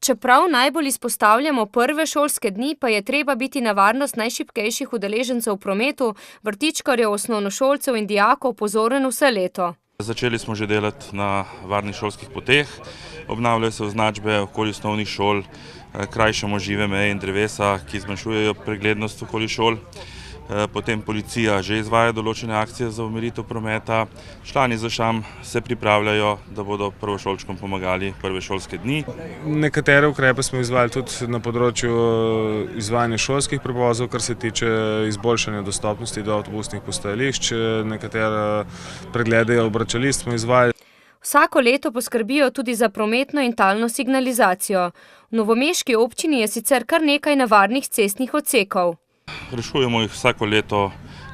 Čeprav najbolj izpostavljamo prve šolske dni, pa je treba biti na varnost najšibkejših udeležencev v prometu, vrtičkarjev, osnovnošolcev in dijakov pozoren vse leto. Začeli smo že delati na varnih šolskih poteh, obnavljajo se označbe okoli osnovnih šol, krajšamo žive meje in drevesa, ki zmanjšujejo preglednost okoli šol. Potem policija že izvaja določene akcije za umiritev prometa. Člani ZŠAM se pripravljajo, da bodo prvošolčkom pomagali prve šolske dni. Nekatere ukrepe smo izvajali tudi na področju izvajanja šolskih prevozov, kar se tiče izboljšanja dostopnosti do avtobusnih postajališč. Nekatere preglede obračališč smo izvajali. Vsako leto poskrbijo tudi za prometno in talno signalizacijo. V novomeški občini je sicer kar nekaj nevarnih cestnih odsekov. Rešujemo jih vsako leto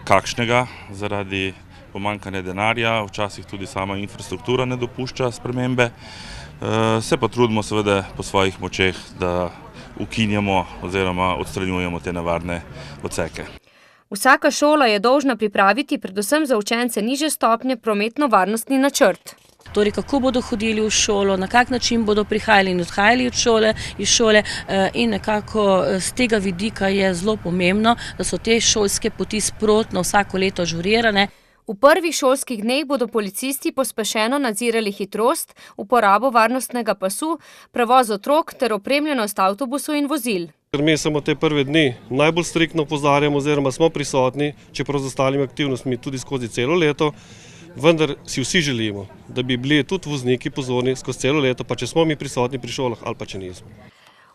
kakšnega zaradi pomanjkanja denarja, včasih tudi sama infrastruktura ne dopušča spremembe. Se pa trudimo seveda po svojih močeh, da ukinjamo oziroma odstranjujemo te nevarne odseke. Vsaka šola je dolžna pripraviti predvsem za učence nižje stopnje prometno-varnostni načrt. Torej, kako bodo hodili v šolo, na kak način bodo prihajali in odhajali iz šole in nekako z tega vidika je zelo pomembno, da so te šolske poti sprotno vsako leto ažurirane. V prvih šolskih dneh bodo policisti pospešeno nadzirali hitrost, uporabo varnostnega pasu, prevoz otrok ter opremljenost avtobusov in vozil. Mi samo te prve dni najbolj striktno opozarjamo oziroma smo prisotni, čeprav z ostalimi aktivnostmi tudi skozi celo leto, vendar si vsi želimo, da bi bili tudi vozniki pozorni skozi celo leto, pa če smo mi prisotni pri šolah ali pa če nismo.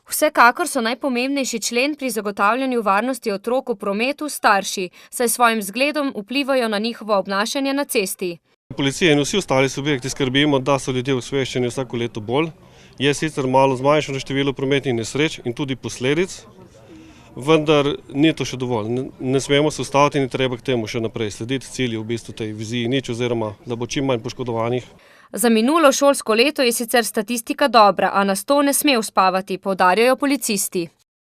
Vsekakor so najpomembnejši člen pri zagotavljanju varnosti otrok v prometu starši, saj svojim zgledom vplivajo na njihovo obnašanje na cesti. Policija in vsi ostali subjekti skrbimo, da so ljudje osveščeni vsako leto bolj. Je sicer malo zmanjšano število prometnih nesreč in tudi posledic, vendar ni to še dovolj. Ne smemo se ustaviti in je treba k temu še naprej slediti cilju, v bistvu tej viziji nič oziroma da bo čim manj poškodovanih. Za minulo šolsko leto je sicer statistika dobra, a nas to ne sme uspavati, poudarjajo policisti.